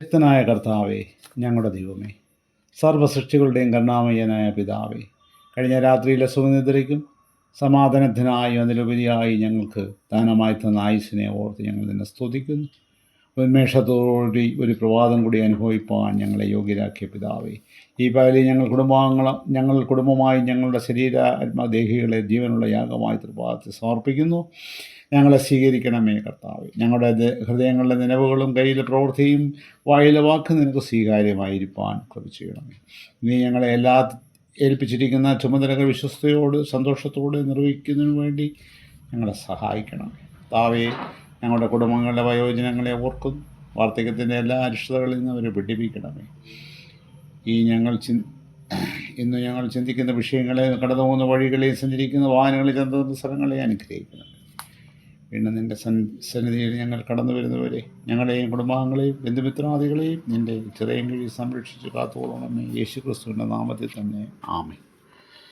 ശക്തനായ കർത്താവേ, ഞങ്ങളുടെ ദൈവമേ, സർവ്വസൃഷ്ടികളുടെയും കരുണാമയനായ പിതാവേ, കഴിഞ്ഞ രാത്രിയിലെ സുഖനിദ്രയ്ക്കും സമാധാനത്തിനായും അതിലുപരിയായി ഞങ്ങൾക്ക് ദാനമായി തന്ന ആയുസ്സിനെ ഓർത്ത് ഞങ്ങൾ നിന്നെ സ്തുതിക്കുന്നു. ഉന്മേഷത്തോടുകൂടി ഒരു പ്രഭാതം കൂടി അനുഭവിപ്പാൻ ഞങ്ങളെ യോഗ്യരാക്കിയ പിതാവേ, ഈ പകലിൽ ഞങ്ങൾ കുടുംബമായി ഞങ്ങളുടെ ശരീര ആത്മദേഹികളെ ജീവനുള്ള യാഗമായി പ്രഭാതത്തിൽ സമർപ്പിക്കുന്നു. ഞങ്ങളെ സ്വീകരിക്കണമേ കർത്താവേ. ഞങ്ങളുടെ ഹൃദയങ്ങളുടെ നിലവുകളും കയ്യിലെ പ്രവൃത്തിയും വായിലെ വാക്ക് നിനക്ക് സ്വീകാര്യമായിരിക്കാൻ കൃപ ചെയ്യണമേ. നീ ഞങ്ങളെ എല്ലാ ഏൽപ്പിച്ചിരിക്കുന്ന ചുമതലകൾ വിശ്വസ്തയോട് സന്തോഷത്തോടെ നിർവഹിക്കുന്നതിനു വേണ്ടി ഞങ്ങളെ സഹായിക്കണമേ കർത്താവേ. ഞങ്ങളുടെ കുടുംബങ്ങളുടെ വയോജനങ്ങളെ ഓർക്കുന്നു. വാർദ്ധക്യത്തിൻ്റെ എല്ലാ അരിഷ്ടതകളിൽ നിന്ന് അവരെ പിടിപ്പിക്കണമേ. ഇന്ന് ഞങ്ങൾ ചിന്തിക്കുന്ന വിഷയങ്ങളെ, കടന്നു പോകുന്ന വഴികളെയും സഞ്ചരിക്കുന്ന വാഹനങ്ങളെ, ചന്ദ്രസ്ഥലങ്ങളെ അനുഗ്രഹിക്കണം. വീണ്ടും നിൻ്റെ സന്നിധിയിൽ ഞങ്ങൾ കടന്നു വരുന്നവരെ ഞങ്ങളെയും കുടുംബാംഗങ്ങളെയും ബന്ധുമിത്രാദികളെയും നിൻ്റെ ചിറയും കിഴി സംരക്ഷിച്ച് കാത്തുകൊള്ളണമേ. യേശു ക്രിസ്തുവിൻ്റെ നാമത്തിൽ തന്നെ ആമേൻ.